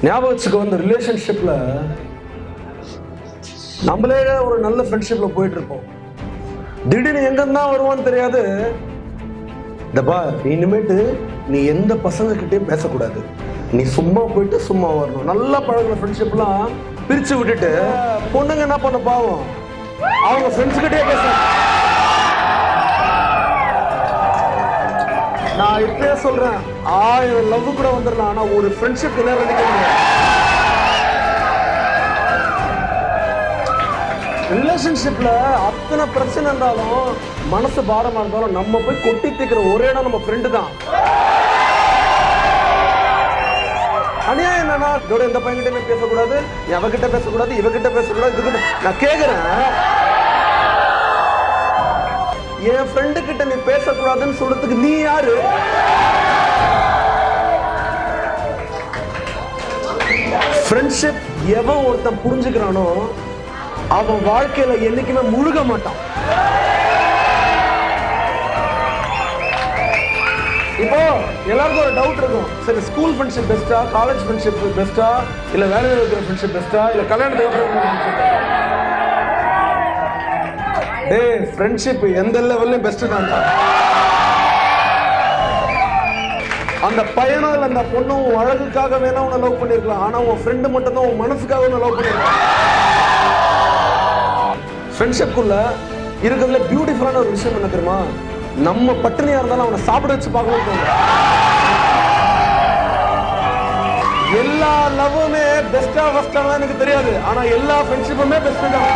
ஞாபகம் வச்சுக்கோ, இந்த ரிலேஷன்ஷிப்ல நம்மளே ஒரு நல்ல ஃப்ரெண்ட்ஷிப்ல போயிட்டு இருப்போம். திடீர்னு எங்கன்னா வருவான்னு தெரியாது. இந்த பார், இனிமேட்டு நீ எந்த பசங்க கிட்டயும் பேசக்கூடாது. நீ சும்மா போயிட்டு சும்மா வரணும். நல்லா பழகிற ஃப்ரெண்ட்ஷிப்லாம் பிரிச்சு விட்டுட்டு பொண்ணுங்க என்ன பண்ண பாவம், அவங்க ஃப்ரெண்ட்ஸ் கிட்டே பேச. நான் இப்பயே சொல்றேன், 1000 லவ் கூட வந்துடலாம், ஆனா ஒரு ஃப்ரெண்ட்ஷிப் நேரம் நிக்க முடியாது. ரிலேஷன்ஷிப்ல அத்தனை பிரச்சனை இருந்தாலும் மனசு பாரமா இருந்தாலும் நம்ம போய் கொட்டி தீக்கிற ஒரே இடம் நம்ம ஃப்ரெண்டு தான். அநியாயம் என்னன்னா, இதோட இந்த பையன்கிட்ட பேசக்கூடாது, நீ அவகிட்ட பேசக்கூடாது, இவகிட்ட பேசக்கூடாது, இதுகிட்ட. நான் கேக்குறேன், என் ஃப்ரெண்டு கிட்ட நீ பேசக்கூடாதுன்னு சொல்றதுக்கு நீ யாரு? ஃப்ரெண்ட்ஷிப் எவன் ஒருத்தன் புரிஞ்சுக்கிறானோ அவன் வாழ்க்கையில என்னைக்குமே முழுக மாட்டான். இப்போ எல்லாருக்கும் ஒரு டவுட் இருக்கும், சரி ஸ்கூல் ஃப்ரெண்ட்ஷிப் பெஸ்டா, காலேஜ் ஃப்ரெண்ட்ஷிப் பெஸ்டா, இல்ல வேலையில இருக்கிற ஃப்ரெண்ட்ஷிப் பெஸ்டா, இல்ல கல்யாணத்துக்கு ஃப்ரெண்ட்ஷிப் எந்த லெவல்லையும் பெஸ்ட் தான். அந்த பையனும் இல்ல அந்த பொண்ணும் அழகுக்காக வேணா உன்னை லவ் பண்ணிருக்கலாம், ஆனா உன் ஃப்ரெண்டு மட்டும் தான் உன் மனசுக்காக உன்னை லவ் பண்ணிருக்கலாம். ஃப்ரெண்ட்ஷிப்குள்ள இருக்கிறதுல பியூட்டிஃபுல்லான ஒரு விஷயம் என்ன தெரியுமா? நம்ம பட்டினியா இருந்தாலும் அவனை சாப்பிட வச்சு பார்க்கணும் தோணும். எல்லா லவ்வுமே பெஸ்டா ஃபர்ஸ்டா எனக்கு தெரியாது, ஆனா எல்லா ஃப்ரெண்ட்ஷிப்புமே பெஸ்ட் தான்.